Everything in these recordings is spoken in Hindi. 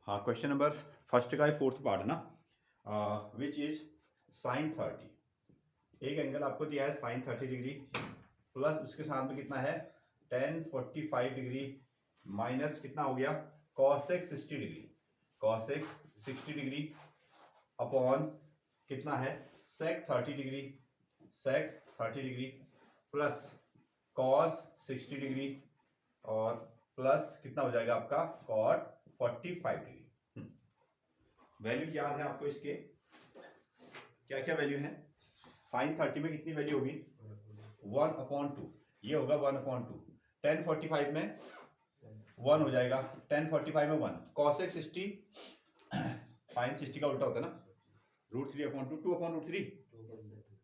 हाँ, क्वेश्चन नंबर फर्स्ट का फोर्थ पार्ट है ना, विच इज साइन 30। एक एंगल आपको दिया है साइन 30 डिग्री प्लस उसके साथ में कितना है 1045 डिग्री माइनस कितना हो गया cosec 60 degree, cosec 60 degree upon कितना है सेक 30 डिग्री, सेक 30 डिग्री प्लस कॉस 60 डिग्री और प्लस कितना हो जाएगा आपका कॉट 45 डिग्री। वैल्यू याद है आपको इसके क्या क्या वैल्यू है? साइन 30 में कितनी वैल्यू होगी 1/2, ये होगा 1/2। 1045 में 1 हो जाएगा, 1045 में 1। कॉसेक 60 साइन 60 का उल्टा होता है ना, √3/2, 2/√3,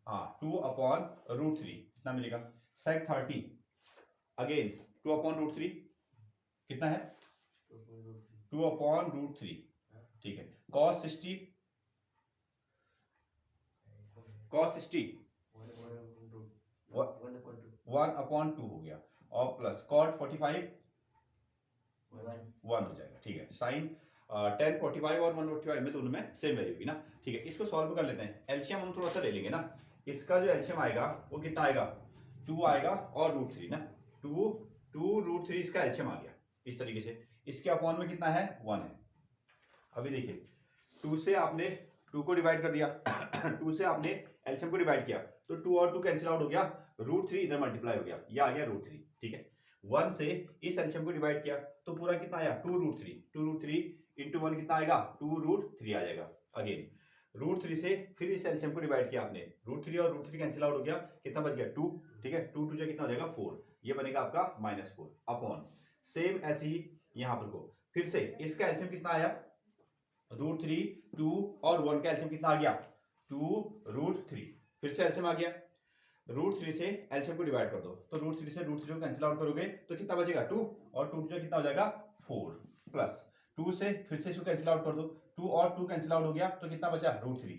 हाँ 2/√3 कितना मिलेगा। सेक 30 अगेन 2/√3 कितना है 2/√3, ठीक है। कॉस 60 1/2 हो गया और प्लस कॉट 45 1 हो जाएगा, ठीक है। साइन 1045 और 145 में दोनों में सेम वैल्यू होगी ना, ठीक है। इसको सॉल्व कर लेते हैं। एलसीएम हम थोड़ा सा ले लेंगे ना, इसका जो एलसीएम आएगा वो कितना आएगा 2 आएगा और √3 ना, 2√3 इसका एलसीएम आ गया इस तरीके से। इसके अपॉन में कितना है 1 है। अभी देखिए 2 से आपने 2 को डिवाइड कर दिया 2 से आपने एलसीएम को डिवाइड किया तो 2 और 2 कैंसिल आउट हो गया, √3 इधर मल्टीप्लाई हो गया, ये आ गया √3, ठीक है। 1 से इस एलसीएम को डिवाइड किया तो पूरा कितना आया 2√3 इंटू 1 कितना आएगा 2√3 आ जाएगा। अगेन √3 से फिर इस एलसीएम को डिवाइड किया आपने, √3 और √3 कैंसिल आउट हो गया, कितना बच गया 2, ठीक है। 2 2 कितना हो जाएगा 4, ये बनेगा आपका -4 अपॉन सेम ऐसे ही यहाँ पर को फिर से इसका एलसीएम कितना आया √3, 2 और 1 का एलसीएम कितना आ गया 2√3, फिर से एलसीएम आ गया। √3 से एलसीएम को डिवाइड कर दो तो √3 से √3 को कैंसिल आउट करोगे तो कितना बचेगा 2 और 2 कितना हो जाएगा 4 प्लस 2 से फिर से इसको कैंसिल आउट कर दो, 2 और 2 कैंसिल आउट हो गया तो कितना बचा √3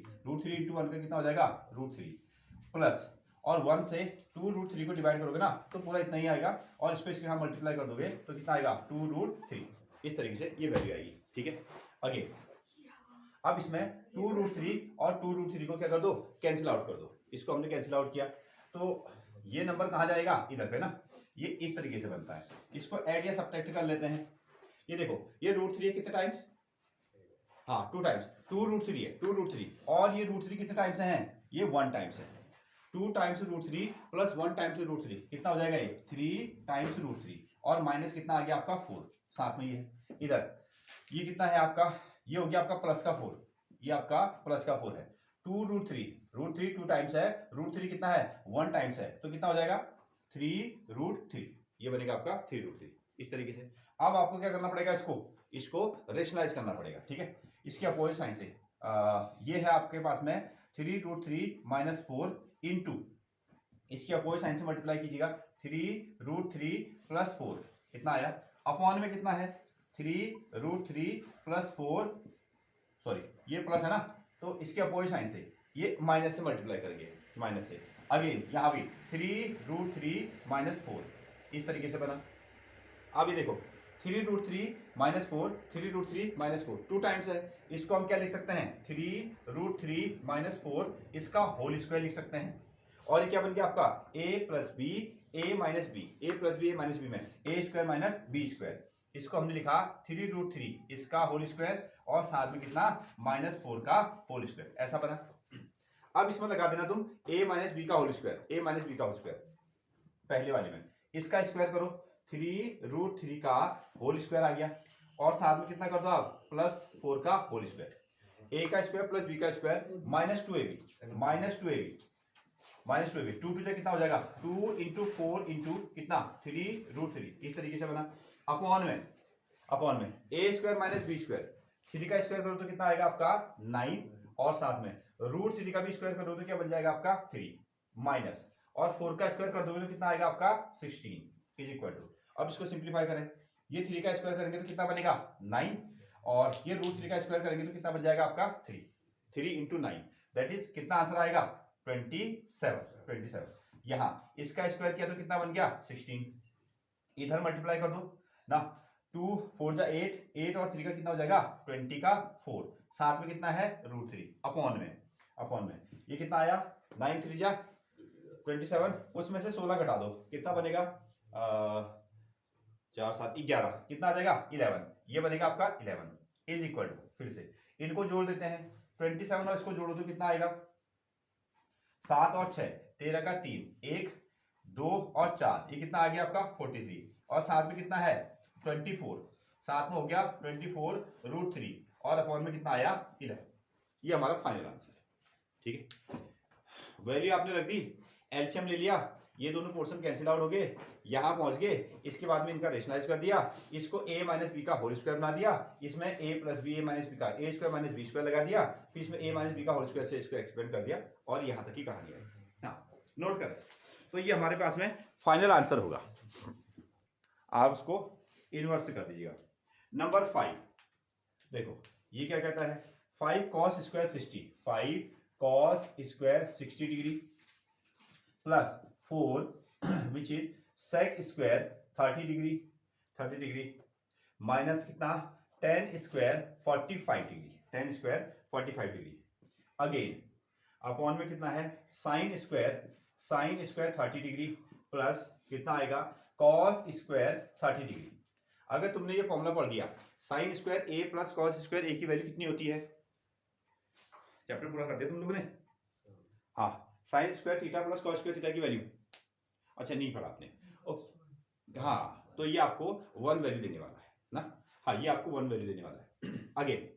इंटू 1 का कितना हो जाएगा √3 प्लस और 1 से 2√3 को डिवाइड करोगे ना तो पूरा इतना ही आएगा और इसको इसके साथ मल्टीप्लाई कर दोगे तो कितना आएगा 2√3। इस तरीके से ये वैल्यू आएगी, ठीक है। आगे अब इसमें 2√3 और 2√3 को क्या कर दो कैंसिल आउट कर दो, इसको हमने कैंसिल आउट किया तो ये नंबर कहाँ जाएगा इधर पे ना, ये इस तरीके से बनता है। इसको ऐड या सब्ट्रैक्ट कर लेते हैं। ये देखो ये √3 है कितने टाइम्स, हाँ 2 टाइम्स, 2√3 है 2√3 और ये √3 कितने टाइम्स हैं ये 1 टाइम्स है। 2 टाइम्स √3 प्लस 1 टाइम्स √3 कितना हो जाएगा ये 3 टाइम्स √3 और माइनस कितना आ गया आपका 4, साथ में ये है इधर, ये कितना है आपका ये हो गया आपका प्लस का 4, ये आपका प्लस का 4 है। 2√3 2 टाइम्स है, √3 कितना है 1 टाइम्स है तो कितना हो जाएगा 3√3, ये बनेगा आपका 3√3। इस तरीके से अब आपको क्या करना पड़ेगा इसको रेशनलाइज करना पड़ेगा, ठीक है। इसके अपोजिट साइन से ये है आपके पास में 3√3 - 4 इंटू इसके अपोजिट साइन से मल्टीप्लाई कीजिएगा 3√3 + 4 कितना आया, अपॉन में कितना है 3√3 + 4, सॉरी ये प्लस है ना तो इसके अपोजिट साइन से ये माइनस से मल्टीप्लाई करेंगे, माइनस से। अगेन यहाँ भी 3√3 - 4 इस तरीके से बना। अब ये देखो 3√3 - 4 3√3 - 4 2 टाइम्स है, इसको हम क्या लिख सकते हैं 3√3 - 4 इसका होल स्क्वायर लिख सकते हैं। और ये क्या बन गया आपका a + b a - b a + b a - b में a² - b², इसको हमने लिखा 3√3 इसका होल स्क्वायर और साथ में कितना -4 का होल स्क्वायर, ऐसा बना। अब इसमें लगा देना तुम a - b का होल स्क्वायर, a - b का होल स्क्वायर पहले वाले में, इसका स्क्वायर करो 3√3 का होल स्क्वायर आ गया और साथ में कितना कर दो आप +4 का होल स्क्वायर, a का स्क्वायर प्लस b का स्क्वायर -2ab 2 2 कितना हो जाएगा 2 × 4 × कितना 3√3, इस तरीके से बना। अपॉन में a² - b², 3 का स्क्वायर करो तो कितना आएगा आपका 9 और साथ में √3 का भी स्क्वायर करो तो क्या बन जाएगा आपका 3 माइनस और 4 का स्क्वायर कर दोगे तो कितना आएगा आपका 16 = अब इसको सिंप्लीफाई करें, ये 3 का स्क्वायर करेंगे तो कितना बनेगा 9 और ये √3 का स्क्वायर करेंगे तो कितना बन जाएगा आपका 3 × 9 दैट इज कितना आंसर आएगा 27। यहाँ इसका स्क्वायर किया तो कितना बन गया 16, इधर मल्टीप्लाई कर दो ना 2 4 जा 8, 8 और 3 का कितना हो जाएगा 20 का 4, साथ में कितना है √3 अपॉन में ये कितना आया 9 3 जा 27, उसमें से 16 घटा दो कितना बनेगा 4 7 11, कितना आ जाएगा 11, ये बनेगा आपका 11 इज इक्वल टू, फिर से इनको जोड़ देते हैं 27 और इसको जोड़ो तो कितना आएगा 7 और 6 13 का 3 1 2 और 4, ये कितना आ गया आपका 43 और साथ में कितना है 24, साथ में हो गया 24 √3 और अपॉन में कितना आया 11, ये हमारा फाइनल आंसर है। ठीक है, वैल्यू आपने रख दी, एलसीएम ले लिया, ये दोनों पोर्शन कैंसिल आउट हो गए, यहाँ पहुंच गए, इसके बाद में इनका रेशनलाइज कर दिया, इसको a माइनस बी का होल स्क्वायर बना दिया, इसमें a plus B A minus B का a square minus B square लगा दिया, फिर इसमें a माइनस बी का होल स्क्वायर से इसको एक्सपेंड कर दिया और यहाँ तक की कहानी आई। हाँ नोट करें, तो ये हमारे पास में फाइनल आंसर होगा, आप उसको इनवर्स कर दीजिएगा। नंबर 5 देखो ये क्या कहता है 5 cos square 60, 5 cos square 60 degree plus 4 which is sec square 30 degree minus कितना tan square 45 degree, tan square 45 degree, again upon में कितना है sin स्क्वायर 30 डिग्री प्लस कितना आएगा cos स्क्वायर 30 डिग्री। अगर तुमने ये फॉर्मूला पढ़ दिया sin square a plus cos square a की वैल्यू कितनी होती है, चैप्टर पूरा कर दिया तुम लोगों ने, हाँ sin square theta plus cos square theta की वैल्यू, अच्छा नहीं पढ़ा आपने, हाँ तो ये आपको 1 वैल्यू देने वाला है ना, हाँ ये आपको 1 वैल्यू देने वाला है। अगेन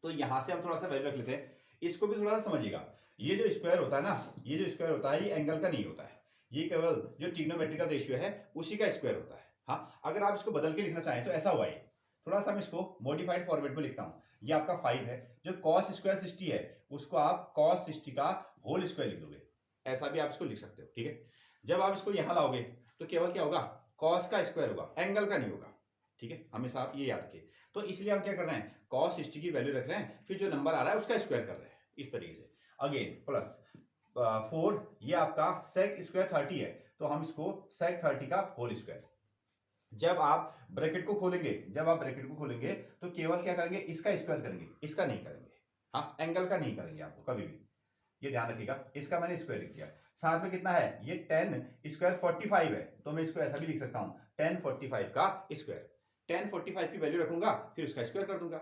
तो यहां से हम थोड़ा सा वैल्यू रख लेते हैं, इसको भी थोड़ा सा समझिएगा, ये जो स्क्वायर होता है ना, ये जो स्क्वायर होता है ये एंगल का नहीं होता है, ये केवल जो ट्रिग्नोमेट्रिकल रेशियो है उसी का स्क्वायर होता है। हाँ अगर आप इसको बदल के लिखना चाहें तो ऐसा हुआ है, थोड़ा सा मैं इसको मॉडिफाइड फॉर्मेट में लिखता हूँ, ये आपका 5 है, जो cos स्क्वायर 60 है उसको आप cos 60 का होल स्क्वायर लिख दोगे, ऐसा भी आप इसको लिख सकते हो। ठीक है, जब आप इसको यहाँ लाओगे तो केवल क्या होगा cos का स्क्वायर होगा, एंगल का नहीं होगा। ठीक है, हमेशा आप ये याद रखिए, तो इसलिए हम क्या कर रहे हैं cos 60 की वैल्यू रख रहे हैं, फिर जो नंबर आ रहा है उसका स्क्वायर कर रहे हैं इस तरीके से। अगेन प्लस 4 ये आपका sec स्क्वायर 30 है, तो हम इसको sec 30 का होल स्क्वायर। जब आप ब्रैकेट को खोलेंगे तो केवल क्या करेंगे इसका स्क्वायर करेंगे, इसका नहीं करेंगे, हाँ एंगल का नहीं करेंगे आपको कभी भी, ये ध्यान रखिएगा, इसका मैंने स्क्वायर लिख दिया। साथ में कितना है ये tan स्क्वायर 45 है, तो मैं इसको ऐसा भी लिख सकता हूँ tan 45 का स्क्वायर, tan 45 की वैल्यू रखूंगा फिर उसका स्क्वायर कर दूंगा।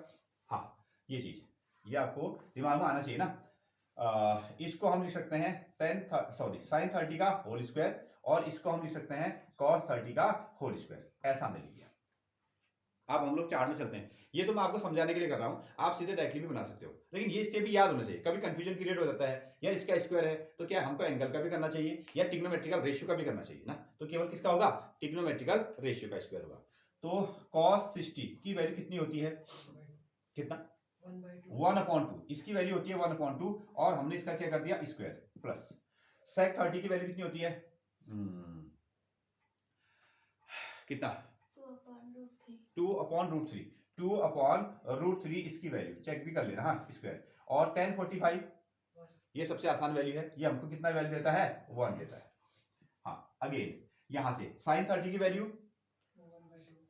हाँ ये चीज ये आपको दिमाग में आना चाहिए ना, इसको हम लिख सकते हैं sin 30 का होल स्क्वायर और इसको हम लिख सकते हैं cos 30 का होल स्क्वायर, ऐसा हमने लिख दिया। अब हम लोग चार्ट में चलते हैं, ये तो मैं आपको समझाने के लिए कर रहा हूँ, आप सीधे डायरेक्टली भी बना सकते हो, लेकिन ये स्टेप भी याद होना चाहिए, कभी कंफ्यूजन क्रिएट हो जाता है यार इसका स्क्वायर है तो क्या हमको एंगल का भी करना चाहिए या ट्रिग्नोमेट्रिकल रेशियो का भी करना चाहिए ना, तो केवल किसका होगा ट्रिग्नोमेट्रिकल रेशियो का स्क्वायर होगा। तो cos 60 की वैल्यू कितनी होती है, कितना 1/2, इसकी वैल्यू होती है 1/2 और हमने इसका क्या कर दिया स्क्वायर, प्लस sec 30 की वैल्यू कितनी होती है कितना 2/√3 इसकी वैल्यू चेक भी कर लेना, हाँ स्क्वायर, और tan 45 ये सबसे आसान वैल्यू है, ये हमको कितना वैल्यू देता है 1 देता है। हाँ अगेन यहां से sin 30 की वैल्यू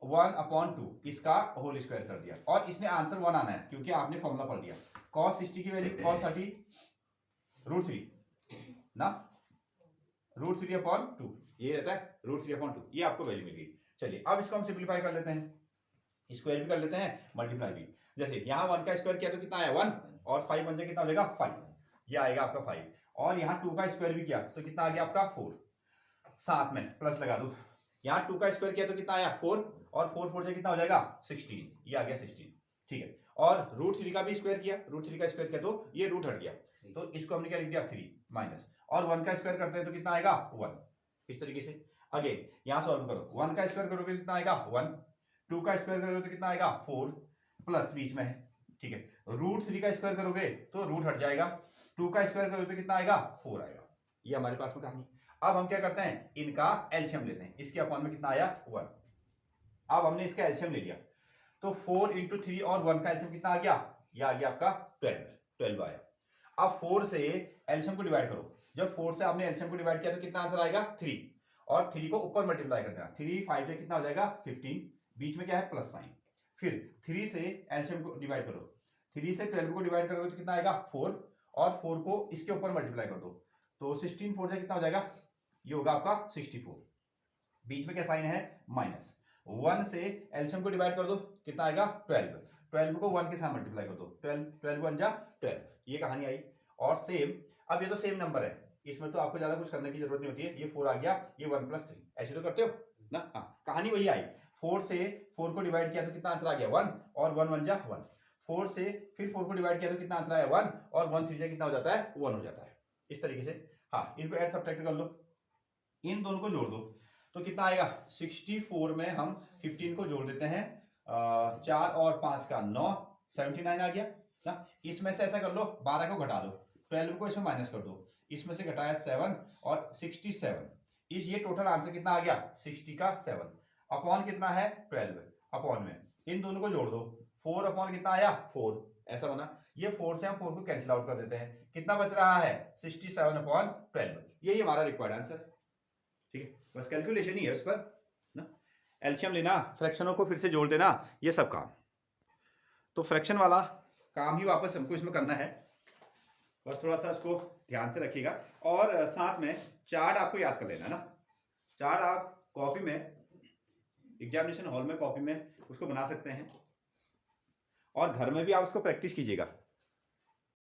1/2 इसका होल स्क्वायर कर दिया और इसने आंसर 1 आना है क्योंकि आपने फॉर्मूला पढ़ दिया। cos 60 की वैल्यू cos 30 √3 ना, √3/2 ये रहता है √3/2, ये आपको वैल्यू मिल गई। चलिए अब इसको हम सिंप्लीफाई कर लेते हैं, स्क्वायर भी कर लेते हैं मल्टीप्लाई भी, जैसे यहाँ 1 का स्क्वायर किया तो कितना आया 1 और 5 बन जाए कितना हो जाएगा 5, ये आएगा आपका 5, और यहाँ 2 का स्क्वायर भी किया तो कितना आ गया आपका 4, साथ में प्लस लगा दो, यहाँ 2 का स्क्वायर किया तो कितना आया 4 और 4 से कितना हो जाएगा 16, ये आ गया 16। ठीक है, और √3 का भी स्क्वायर किया, √3 का स्क्वायर किया तो ये रूट हट गया, तो इसको हमने क्या लिख दिया 3 माइनस, और 1 का स्क्वायर करते हैं तो कितना आएगा 1, इस तरीके से। अगेन यहाँ सॉल्व करो, 1 का स्क्वायर करोगे कितना आएगा 1, 2 का स्क्वायर करोगे तो कितना आएगा 4 प्लस बीच में है। ठीक है, √3 का स्क्वायर करोगे तो रूट हट जाएगा, 2 का स्क्वायर करोगे तो कितना आएगा 4 आएगा, ये हमारे पास में कहानी। अब हम क्या करते हैं इनका एलसीएम लेते हैं, इसके अपॉन में कितना आया 1, अब हमने इसका एलसीएम ले लिया तो 4 × 3 और 1 का एलसीएम कितना आ गया, ये आ गया आपका 12 आया। अब 4 से एलसीएम को डिवाइड करो, जब 4 से आपने एलसीएम को डिवाइड किया तो कितना आंसर आएगा 3, और 3 को ऊपर मल्टीप्लाई कर देना, 3 5 से कितना हो जाएगा 15, बीच में क्या है प्लस साइन, फिर 3 से एलसीएम को डिवाइड करो, 3 से 12 को डिवाइड करोगे तो कितना आएगा 4, और 4 को इसके ऊपर मल्टीप्लाई कर दो तो 16 4 से कितना हो जाएगा, ये होगा आपका 64, बीच में क्या साइन है माइनस, 1 से एलसीएम को डिवाइड कर दो कितना आएगा 12, 12 को 1 के साथ मल्टीप्लाई कर दो, 12 1 जा 12, ये कहानी आई। और सेम, अब ये तो सेम नंबर है, इसमें तो आपको ज्यादा कुछ करने की जरूरत नहीं होती है, ये 4 आ गया, ये 1 + 3, ऐसे तो करते हो ना। हाँ, कहानी वही आई, 4 से 4 को डिवाइड किया तो कितना आंसर आ गया 1, और 1 1 जा 1, 4 से फिर 4 को डिवाइड किया तो कितना आंसर आया 1, और 1 3 जा कितना हो जाता है 1 हो जाता है, इस तरीके से। हाँ, इनको ऐड सब्ट्रैक्ट कर लो, इन दोनों को जोड़ दो तो कितना आएगा 64 में हम 15 को जोड़ देते हैं, 4 और 5 का 9, 79 आ गया ना। इसमें से ऐसा कर लो 12 को घटा दो, 12 को इसमें माइनस कर दो, इसमें से घटाया 7 और 67, इस ये टोटल आंसर कितना आ गया 60 का 7, अपॉन कितना है 12, अपॉन में इन दोनों को जोड़ दो, 4 अपॉन कितना आया 4, ऐसा बना। ये 4 से हम 4 को कैंसिल आउट कर देते हैं, कितना बच रहा है 67/12, यही हमारा रिक्वायर्ड आंसर है। ठीक है, बस कैलकुलेशन ही है उस पर ना, एलसीएम लेना, फ्रैक्शनों को फिर से जोड़ देना, ये सब काम। तो फ्रैक्शन वाला काम ही वापस हमको इसमें करना है, बस थोड़ा सा उसको ध्यान से रखिएगा। और साथ में चार्ट आपको याद कर लेना ना, चार्ट आप कॉपी में, एग्जामिनेशन हॉल में कॉपी में उसको बना सकते हैं, और घर में भी आप उसको प्रैक्टिस कीजिएगा।